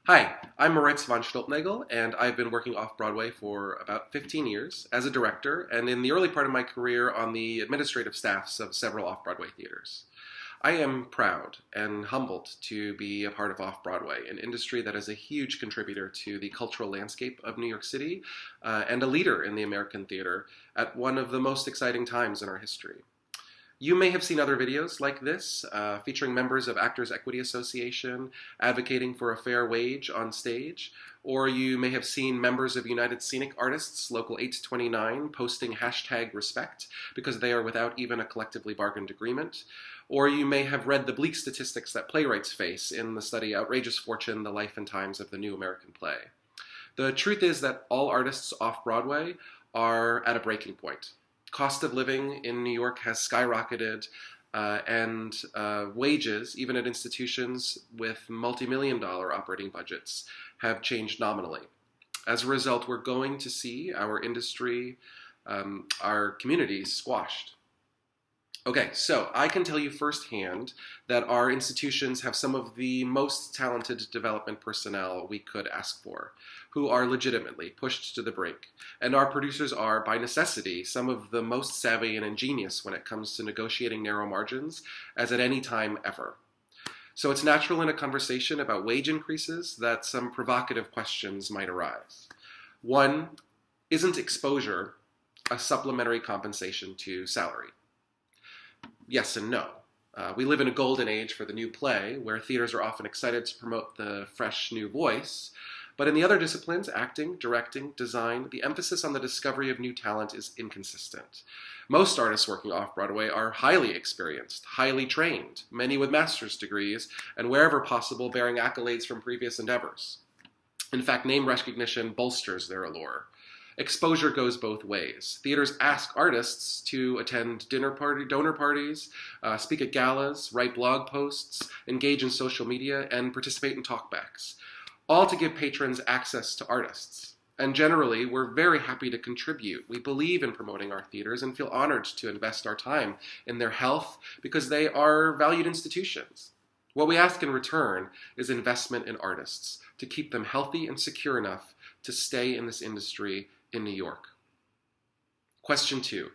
Hi, I'm Moritz von Stuelpnagel, and I've been working off-Broadway for about 15 years as a director, and in the early part of my career on the administrative staffs of several off-Broadway theaters. I am proud and humbled to be a part of off-Broadway, an industry that is a huge contributor to the cultural landscape of New York City, and a leader in the American theater at one of the most exciting times in our history. You may have seen other videos like this, featuring members of Actors Equity Association advocating for a fair wage on stage, or you may have seen members of United Scenic Artists Local 829 posting #respect because they are without even a collectively bargained agreement, or you may have read the bleak statistics that playwrights face in the study Outrageous Fortune, The Life and Times of the New American Play. The truth is that all artists off-Broadway are at a breaking point. Cost of living in New York has skyrocketed, and wages, even at institutions with multi-million-dollar operating budgets, have changed nominally. As a result, we're going to see our industry, our communities squashed. Okay, so I can tell you firsthand that our institutions have some of the most talented development personnel we could ask for, who are legitimately pushed to the brink. And our producers are, by necessity, some of the most savvy and ingenious when it comes to negotiating narrow margins as at any time ever. So it's natural in a conversation about wage increases that some provocative questions might arise. One, isn't exposure a supplementary compensation to salary? Yes and no. We live in a golden age for the new play, where theaters are often excited to promote the fresh new voice. But in the other disciplines, acting, directing, design, the emphasis on the discovery of new talent is inconsistent. Most artists working off-Broadway are highly experienced, highly trained, many with master's degrees, and wherever possible bearing accolades from previous endeavors. In fact, name recognition bolsters their allure. Exposure goes both ways. Theaters ask artists to attend donor parties, speak at galas, write blog posts, engage in social media, and participate in talkbacks, all to give patrons access to artists. And generally, we're very happy to contribute. We believe in promoting our theaters and feel honored to invest our time in their health because they are valued institutions. What we ask in return is investment in artists to keep them healthy and secure enough to stay in this industry in New York. Question 2.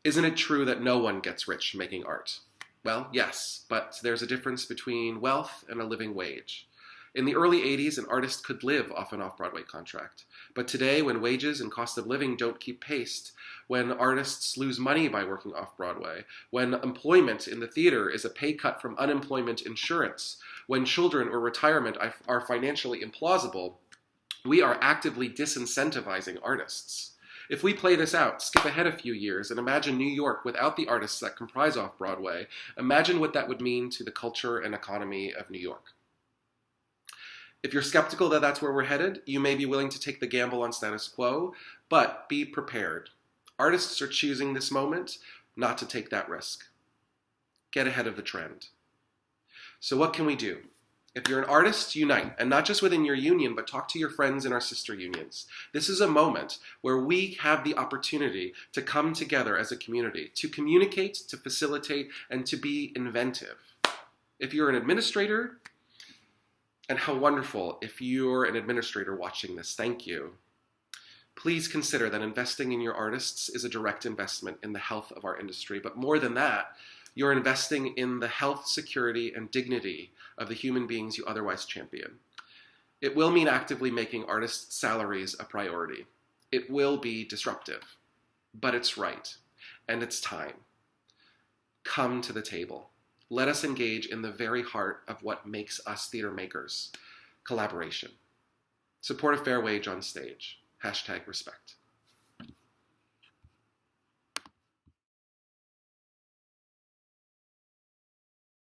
Isn't it true that no one gets rich making art? Well, yes, but there's a difference between wealth and a living wage. In the early 80s, an artist could live off an off-Broadway contract. But today, when wages and cost of living don't keep pace, when artists lose money by working off-Broadway, when employment in the theater is a pay cut from unemployment insurance, when children or retirement are financially implausible, we are actively disincentivizing artists. If we play this out, skip ahead a few years, and imagine New York without the artists that comprise off-Broadway, imagine what that would mean to the culture and economy of New York. If you're skeptical that that's where we're headed, you may be willing to take the gamble on status quo, but be prepared. Artists are choosing this moment not to take that risk. Get ahead of the trend. So what can we do? If you're an artist, unite, and not just within your union, but talk to your friends in our sister unions. This is a moment where we have the opportunity to come together as a community, to communicate, to facilitate, and to be inventive. If you're an administrator, and how wonderful if you're an administrator watching this, thank you. Please consider that investing in your artists is a direct investment in the health of our industry, but more than that, you're investing in the health, security, and dignity of the human beings you otherwise champion. It will mean actively making artists' salaries a priority. It will be disruptive, but it's right, and it's time. Come to the table. Let us engage in the very heart of what makes us theater makers: collaboration. Support a fair wage on stage. #respect.